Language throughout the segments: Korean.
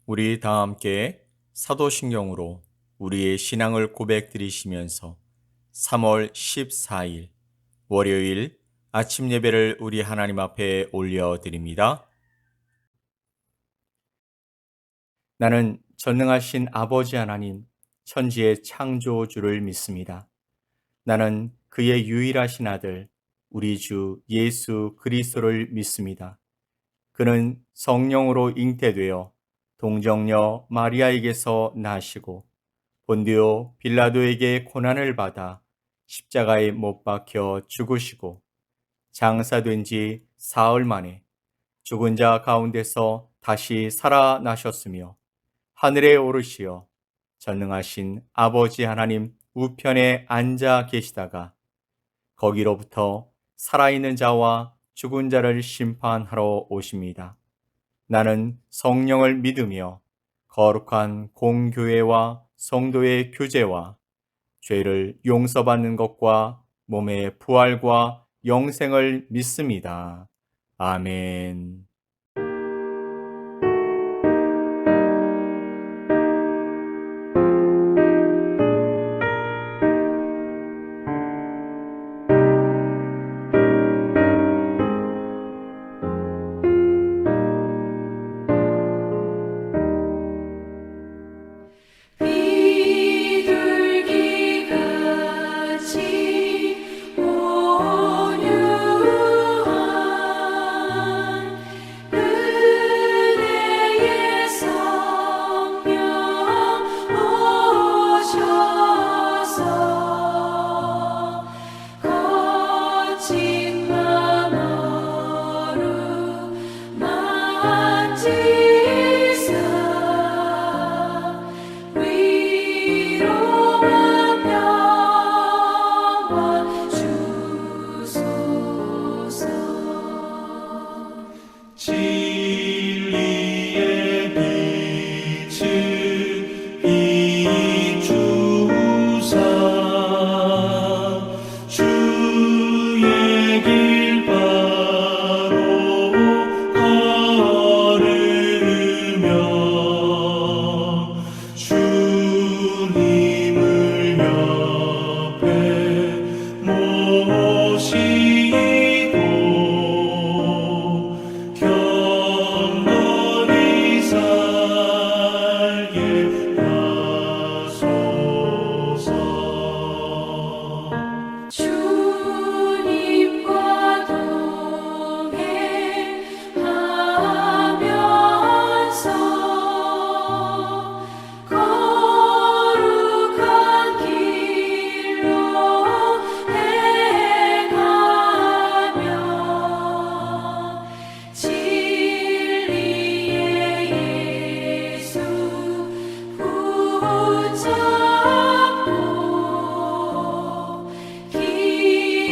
우리 다 함께 사도신경으로 우리의 신앙을 고백드리시면서 3월 14일 월요일 아침 예배를 우리 하나님 앞에 올려드립니다. 나는 전능하신 아버지 하나님, 천지의 창조주를 믿습니다. 나는 그의 유일하신 아들, 우리 주 예수 그리스도를 믿습니다. 그는 성령으로 잉태되어 동정녀 마리아에게서 나시고 본디오 빌라도에게 고난을 받아 십자가에 못 박혀 죽으시고 장사된 지 사흘 만에 죽은 자 가운데서 다시 살아나셨으며 하늘에 오르시어 전능하신 아버지 하나님 우편에 앉아 계시다가 거기로부터 살아있는 자와 죽은 자를 심판하러 오십니다. 나는 성령을 믿으며 거룩한 공교회와 성도의 교제와 죄를 용서받는 것과 몸의 부활과 영생을 믿습니다. 아멘. 비둘기같이 온유한 은혜의 성령 오셔서 거친 맘 어루만지사 위로와 평화 주소서. 진리의 빛을 비추사 주의 길 바로 걸으며 주님을 옆에 모시고 경건히 살게 하소서. 주님과 동행하면서 거룩한 길로 행하며 진리의 예수 붙잡고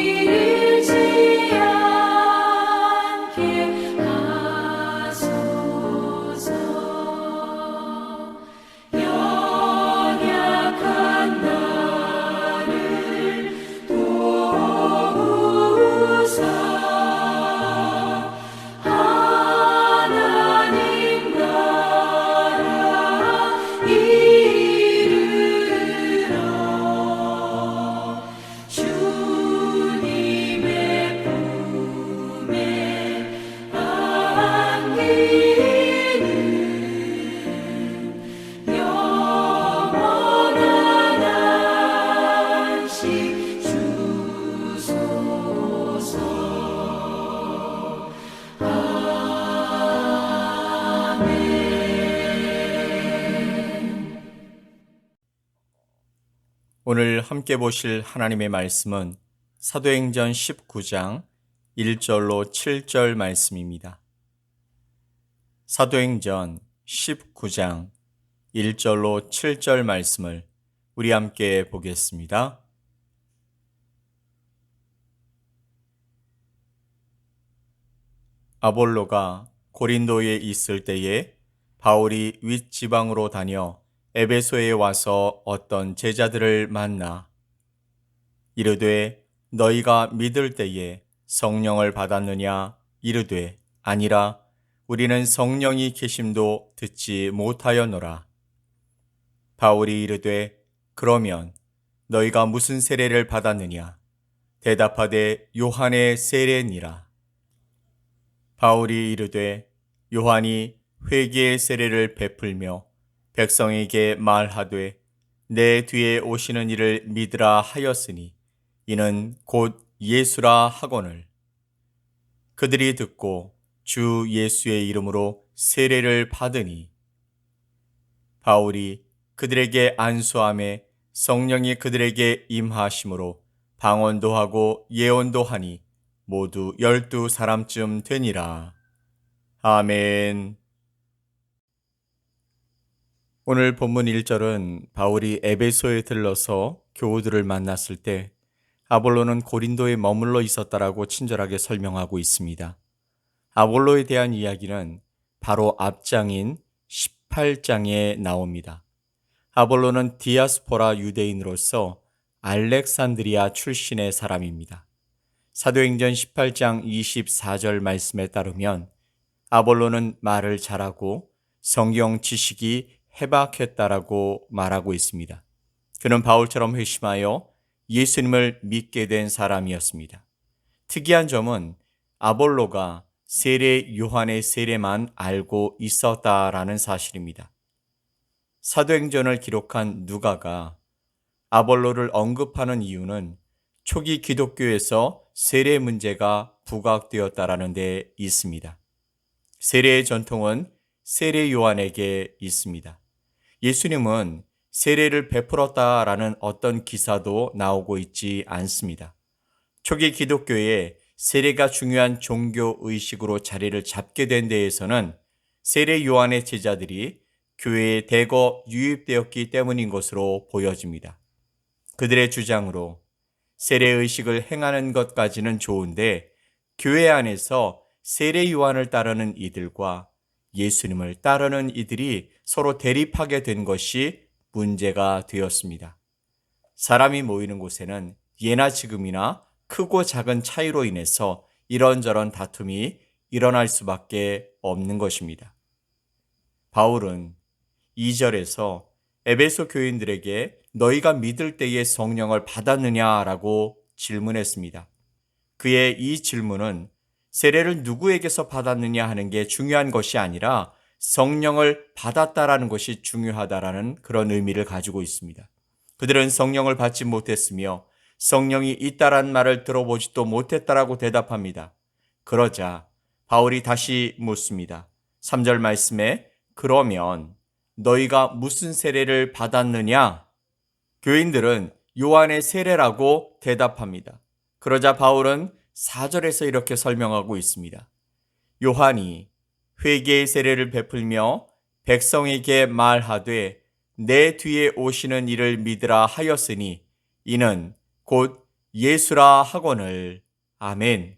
길지 않게 하소서. 연약한 나를 도우사 하나님 나라 이르러 주님의 품에 안기는 영원한 안식 주소서. 아멘. 오늘 함께 보실 하나님의 말씀은 사도행전 19장 1절로 7절 말씀입니다. 사도행전 19장 1절로 7절 말씀을 우리 함께 보겠습니다. 아볼로가 고린도에 있을 때에 바울이 윗지방으로 다녀 에베소에 와서 어떤 제자들을 만나 이르되 너희가 믿을 때에 성령을 받았느냐? 이르되 아니라 우리는 성령이 계심도 듣지 못하였노라. 바울이 이르되 그러면 너희가 무슨 세례를 받았느냐? 대답하되 요한의 세례니라. 바울이 이르되 요한이 회개의 세례를 베풀며 백성에게 말하되 내 뒤에 오시는 이를 믿으라 하였으니 이는 곧 예수라 하거늘. 그들이 듣고 주 예수의 이름으로 세례를 받으니 바울이 그들에게 안수함에 성령이 그들에게 임하심으로 방언도 하고 예언도 하니 모두 12사람쯤 되니라. 아멘. 오늘 본문 1절은 바울이 에베소에 들러서 교우들을 만났을 때 아볼로는 고린도에 머물러 있었다라고 친절하게 설명하고 있습니다. 아볼로에 대한 이야기는 바로 앞장인 18장에 나옵니다. 아볼로는 디아스포라 유대인으로서 알렉산드리아 출신의 사람입니다. 사도행전 18장 24절 말씀에 따르면 아볼로는 말을 잘하고 성경 지식이 해박했다라고 말하고 있습니다. 그는 바울처럼 회심하여 예수님을 믿게 된 사람이었습니다. 특이한 점은 아볼로가 세례 요한의 세례만 알고 있었다라는 사실입니다. 사도행전을 기록한 누가가 아볼로를 언급하는 이유는 초기 기독교에서 세례 문제가 부각되었다라는 데 있습니다. 세례의 전통은 세례 요한에게 있습니다. 예수님은 세례를 베풀었다라는 어떤 기사도 나오고 있지 않습니다. 초기 기독교에 세례가 중요한 종교 의식으로 자리를 잡게 된 데에서는 세례 요한의 제자들이 교회에 대거 유입되었기 때문인 것으로 보여집니다. 그들의 주장으로 세례 의식을 행하는 것까지는 좋은데 교회 안에서 세례 요한을 따르는 이들과 예수님을 따르는 이들이 서로 대립하게 된 것이 문제가 되었습니다. 사람이 모이는 곳에는 예나 지금이나 크고 작은 차이로 인해서 이런저런 다툼이 일어날 수밖에 없는 것입니다. 바울은 2절에서 에베소 교인들에게 너희가 믿을 때에 성령을 받았느냐라고 질문했습니다. 그의 이 질문은 세례를 누구에게서 받았느냐 하는 게 중요한 것이 아니라 성령을 받았다라는 것이 중요하다라는 그런 의미를 가지고 있습니다. 그들은 성령을 받지 못했으며 성령이 있다란 말을 들어보지도 못했다라고 대답합니다. 그러자 바울이 다시 묻습니다. 3절 말씀에 그러면 너희가 무슨 세례를 받았느냐? 교인들은 요한의 세례라고 대답합니다. 그러자 바울은 4절에서 이렇게 설명하고 있습니다. 요한이 회개의 세례를 베풀며 백성에게 말하되 내 뒤에 오시는 이를 믿으라 하였으니 이는 곧 예수라 하거늘. 아멘.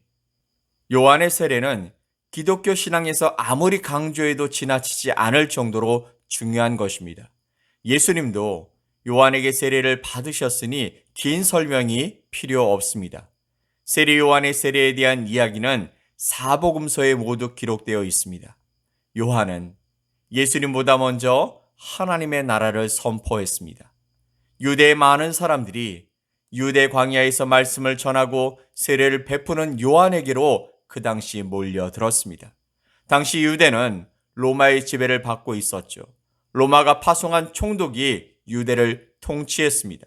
요한의 세례는 기독교 신앙에서 아무리 강조해도 지나치지 않을 정도로 중요한 것입니다. 예수님도 요한에게 세례를 받으셨으니 긴 설명이 필요 없습니다. 세례 요한의 세례에 대한 이야기는 사복음서에 모두 기록되어 있습니다. 요한은 예수님보다 먼저 하나님의 나라를 선포했습니다. 유대의 많은 사람들이 유대 광야에서 말씀을 전하고 세례를 베푸는 요한에게로 그 당시 몰려들었습니다. 당시 유대는 로마의 지배를 받고 있었죠. 로마가 파송한 총독이 유대를 통치했습니다.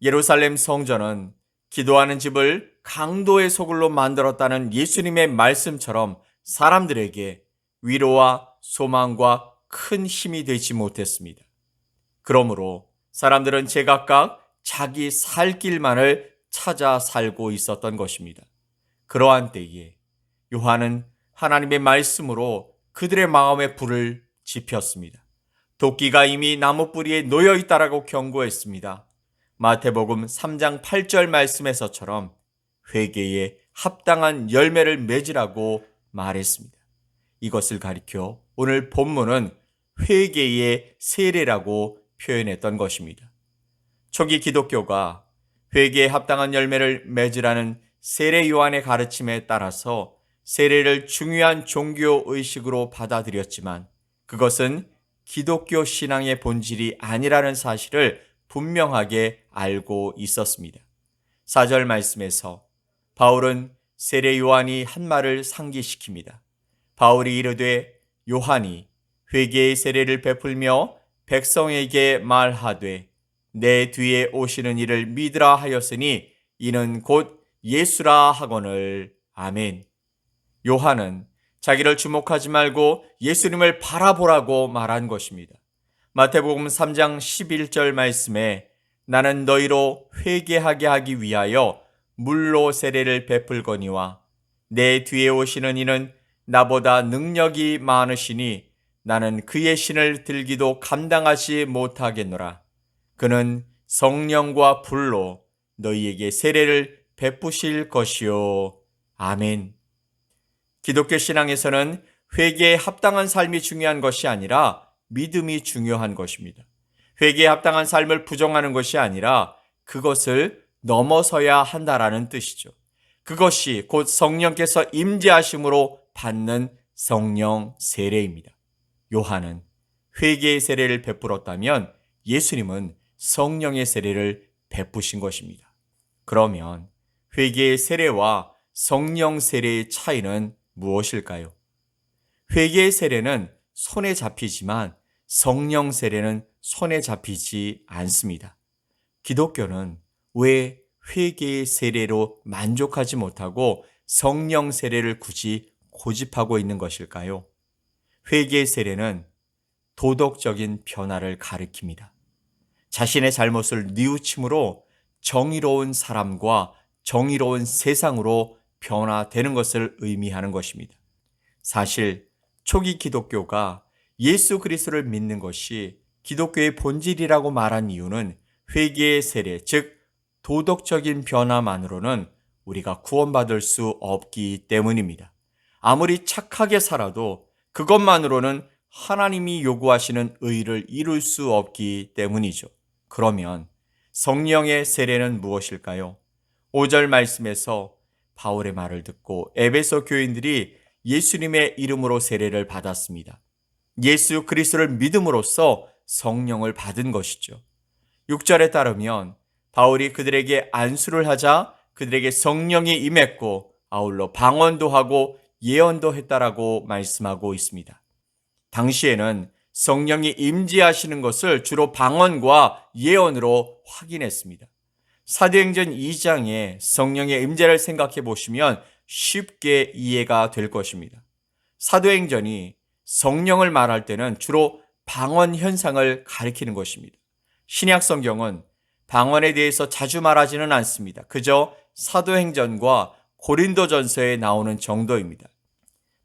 예루살렘 성전은 기도하는 집을 강도의 소굴로 만들었다는 예수님의 말씀처럼 사람들에게 위로와 소망과 큰 힘이 되지 못했습니다. 그러므로 사람들은 제각각 자기 살 길만을 찾아 살고 있었던 것입니다. 그러한 때에 요한은 하나님의 말씀으로 그들의 마음에 불을 지폈습니다. 도끼가 이미 나무 뿌리에 놓여 있다라고 경고했습니다. 마태복음 3장 8절 말씀에서처럼 회개에 합당한 열매를 맺으라고 말했습니다. 이것을 가리켜 오늘 본문은 회개의 세례라고 표현했던 것입니다. 초기 기독교가 회개에 합당한 열매를 맺으라는 세례 요한의 가르침에 따라서 세례를 중요한 종교 의식으로 받아들였지만 그것은 기독교 신앙의 본질이 아니라는 사실을 분명하게 알고 있었습니다. 4절 말씀에서 바울은 세례 요한이 한 말을 상기시킵니다. 바울이 이르되 요한이 회개의 세례를 베풀며 백성에게 말하되 내 뒤에 오시는 이를 믿으라 하였으니 이는 곧 예수라 하거늘. 아멘. 요한은 자기를 주목하지 말고 예수님을 바라보라고 말한 것입니다. 마태복음 3장 11절 말씀에 나는 너희로 회개하게 하기 위하여 물로 세례를 베풀거니와 내 뒤에 오시는 이는 나보다 능력이 많으시니 나는 그의 신을 들기도 감당하지 못하겠노라. 그는 성령과 불로 너희에게 세례를 베푸실 것이요. 아멘. 기독교 신앙에서는 회개에 합당한 삶이 중요한 것이 아니라 믿음이 중요한 것입니다. 회개에 합당한 삶을 부정하는 것이 아니라 그것을 넘어서야 한다라는 뜻이죠. 그것이 곧 성령께서 임재하심으로 받는 성령 세례입니다. 요한은 회개의 세례를 베풀었다면 예수님은 성령의 세례를 베푸신 것입니다. 그러면 회개의 세례와 성령 세례의 차이는 무엇일까요? 회개의 세례는 손에 잡히지만 성령 세례는 손에 잡히지 않습니다. 기독교는 왜 회개의 세례로 만족하지 못하고 성령 세례를 굳이 고집하고 있는 것일까요? 회개의 세례는 도덕적인 변화를 가리킵니다. 자신의 잘못을 뉘우침으로 정의로운 사람과 정의로운 세상으로 변화되는 것을 의미하는 것입니다. 사실 초기 기독교가 예수 그리스도를 믿는 것이 기독교의 본질이라고 말한 이유는 회개의 세례, 즉 도덕적인 변화만으로는 우리가 구원받을 수 없기 때문입니다. 아무리 착하게 살아도 그것만으로는 하나님이 요구하시는 의를 이룰 수 없기 때문이죠. 그러면 성령의 세례는 무엇일까요? 5절 말씀에서 바울의 말을 듣고 에베소 교인들이 예수님의 이름으로 세례를 받았습니다. 예수 그리스도를 믿음으로써 성령을 받은 것이죠. 6절에 따르면 바울이 그들에게 안수를 하자 그들에게 성령이 임했고 아울러 방언도 하고 예언도 했다라고 말씀하고 있습니다. 당시에는 성령이 임재하시는 것을 주로 방언과 예언으로 확인했습니다. 사도행전 2장의 성령의 임재를 생각해 보시면 쉽게 이해가 될 것입니다. 사도행전이 성령을 말할 때는 주로 방언 현상을 가리키는 것입니다. 신약 성경은 방언에 대해서 자주 말하지는 않습니다. 그저 사도행전과 고린도전서에 나오는 정도입니다.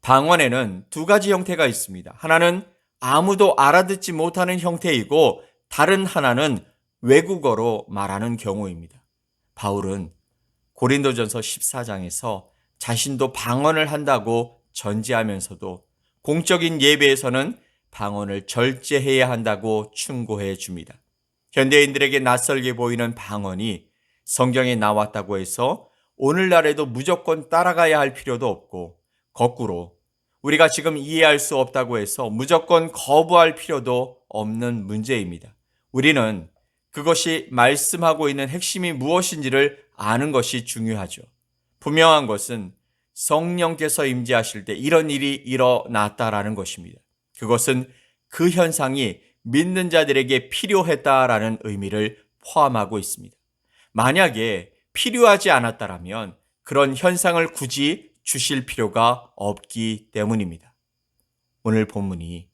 방언에는 두 가지 형태가 있습니다. 하나는 아무도 알아듣지 못하는 형태이고 다른 하나는 외국어로 말하는 경우입니다. 바울은 고린도전서 14장에서 자신도 방언을 한다고 전제하면서도 공적인 예배에서는 방언을 절제해야 한다고 충고해 줍니다. 현대인들에게 낯설게 보이는 방언이 성경에 나왔다고 해서 오늘날에도 무조건 따라가야 할 필요도 없고 거꾸로 우리가 지금 이해할 수 없다고 해서 무조건 거부할 필요도 없는 문제입니다. 우리는 그것이 말씀하고 있는 핵심이 무엇인지를 아는 것이 중요하죠. 분명한 것은 성령께서 임재하실 때 이런 일이 일어났다라는 것입니다. 그것은 그 현상이 믿는 자들에게 필요했다라는 의미를 포함하고 있습니다. 만약에 필요하지 않았다라면 그런 현상을 굳이 주실 필요가 없기 때문입니다. 오늘 본문이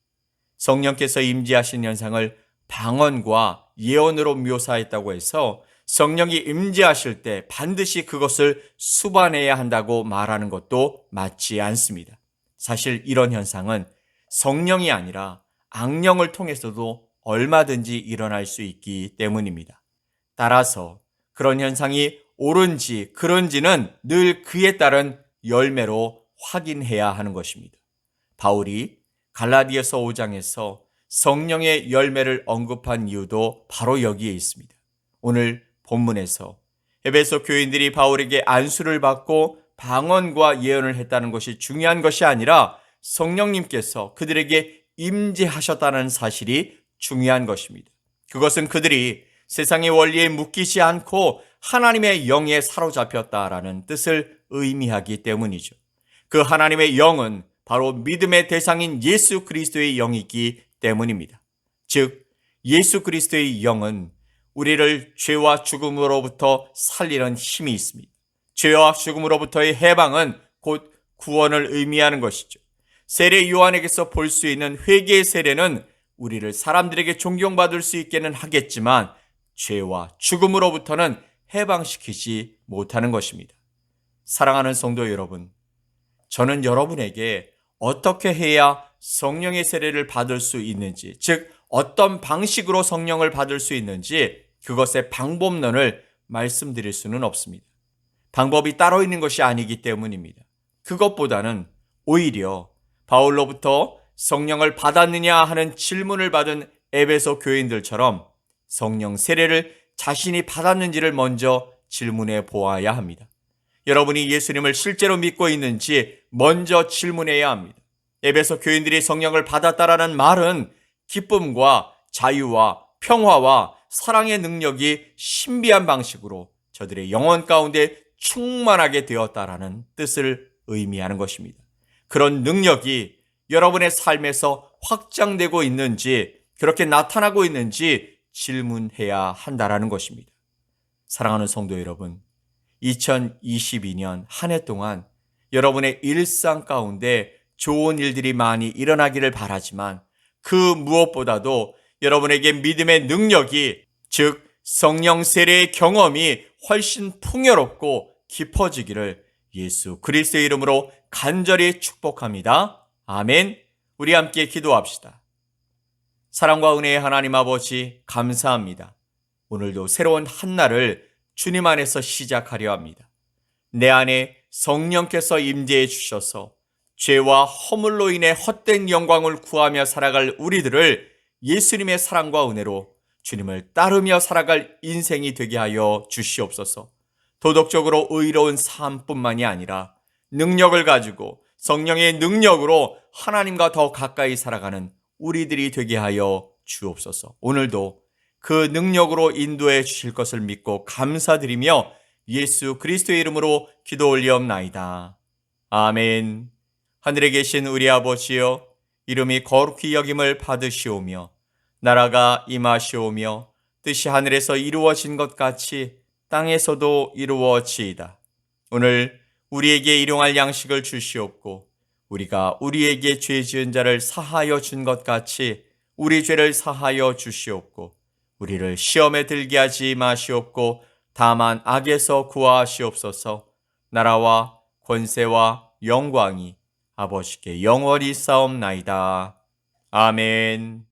성령께서 임재하신 현상을 방언과 예언으로 묘사했다고 해서 성령이 임재하실 때 반드시 그것을 수반해야 한다고 말하는 것도 맞지 않습니다. 사실 이런 현상은 성령이 아니라 악령을 통해서도 얼마든지 일어날 수 있기 때문입니다. 따라서 그런 현상이 옳은지 그런지는 늘 그에 따른 열매로 확인해야 하는 것입니다. 바울이 갈라디아서 5장에서 성령의 열매를 언급한 이유도 바로 여기에 있습니다. 오늘 본문에서 에베소 교인들이 바울에게 안수를 받고 방언과 예언을 했다는 것이 중요한 것이 아니라 성령님께서 그들에게 임재하셨다는 사실이 중요한 것입니다. 그것은 그들이 세상의 원리에 묶이지 않고 하나님의 영에 사로잡혔다라는 뜻을 의미하기 때문이죠. 그 하나님의 영은 바로 믿음의 대상인 예수 그리스도의 영이기 때문입니다. 즉, 예수 그리스도의 영은 우리를 죄와 죽음으로부터 살리는 힘이 있습니다. 죄와 죽음으로부터의 해방은 곧 구원을 의미하는 것이죠. 세례 요한에게서 볼 수 있는 회개의 세례는 우리를 사람들에게 존경받을 수 있게는 하겠지만 죄와 죽음으로부터는 해방시키지 못하는 것입니다. 사랑하는 성도 여러분, 저는 여러분에게 어떻게 해야 성령의 세례를 받을 수 있는지, 즉 어떤 방식으로 성령을 받을 수 있는지 그것의 방법론을 말씀드릴 수는 없습니다. 방법이 따로 있는 것이 아니기 때문입니다. 그것보다는 오히려 바울로부터 성령을 받았느냐 하는 질문을 받은 에베소 교인들처럼 성령 세례를 자신이 받았는지를 먼저 질문해 보아야 합니다. 여러분이 예수님을 실제로 믿고 있는지 먼저 질문해야 합니다. 에베소 교인들이 성령을 받았다라는 말은 기쁨과 자유와 평화와 사랑의 능력이 신비한 방식으로 저들의 영혼 가운데 충만하게 되었다라는 뜻을 의미하는 것입니다. 그런 능력이 여러분의 삶에서 확장되고 있는지, 그렇게 나타나고 있는지 질문해야 한다라는 것입니다. 사랑하는 성도 여러분, 2022년 한 해 동안 여러분의 일상 가운데 좋은 일들이 많이 일어나기를 바라지만 그 무엇보다도 여러분에게 믿음의 능력이, 즉 성령 세례의 경험이 훨씬 풍요롭고 깊어지기를 예수 그리스도의 이름으로 간절히 축복합니다. 아멘. 우리 함께 기도합시다. 사랑과 은혜의 하나님 아버지, 감사합니다. 오늘도 새로운 한 날을 주님 안에서 시작하려 합니다. 내 안에 성령께서 임재해 주셔서 죄와 허물로 인해 헛된 영광을 구하며 살아갈 우리들을 예수님의 사랑과 은혜로 주님을 따르며 살아갈 인생이 되게 하여 주시옵소서. 도덕적으로 의로운 삶뿐만이 아니라 능력을 가지고 성령의 능력으로 하나님과 더 가까이 살아가는 우리들이 되게 하여 주옵소서. 오늘도 그 능력으로 인도해 주실 것을 믿고 감사드리며 예수 그리스도의 이름으로 기도 올리옵나이다. 아멘. 하늘에 계신 우리 아버지여, 이름이 거룩히 여김을 받으시오며 나라가 임하시오며 뜻이 하늘에서 이루어진 것 같이 땅에서도 이루어지이다. 오늘 우리에게 일용할 양식을 주시옵고 우리가 우리에게 죄 지은 자를 사하여 준 것 같이 우리 죄를 사하여 주시옵고 우리를 시험에 들게 하지 마시옵고 다만 악에서 구하시옵소서. 나라와 권세와 영광이 아버지께 영원히 싸움나이다. 아멘.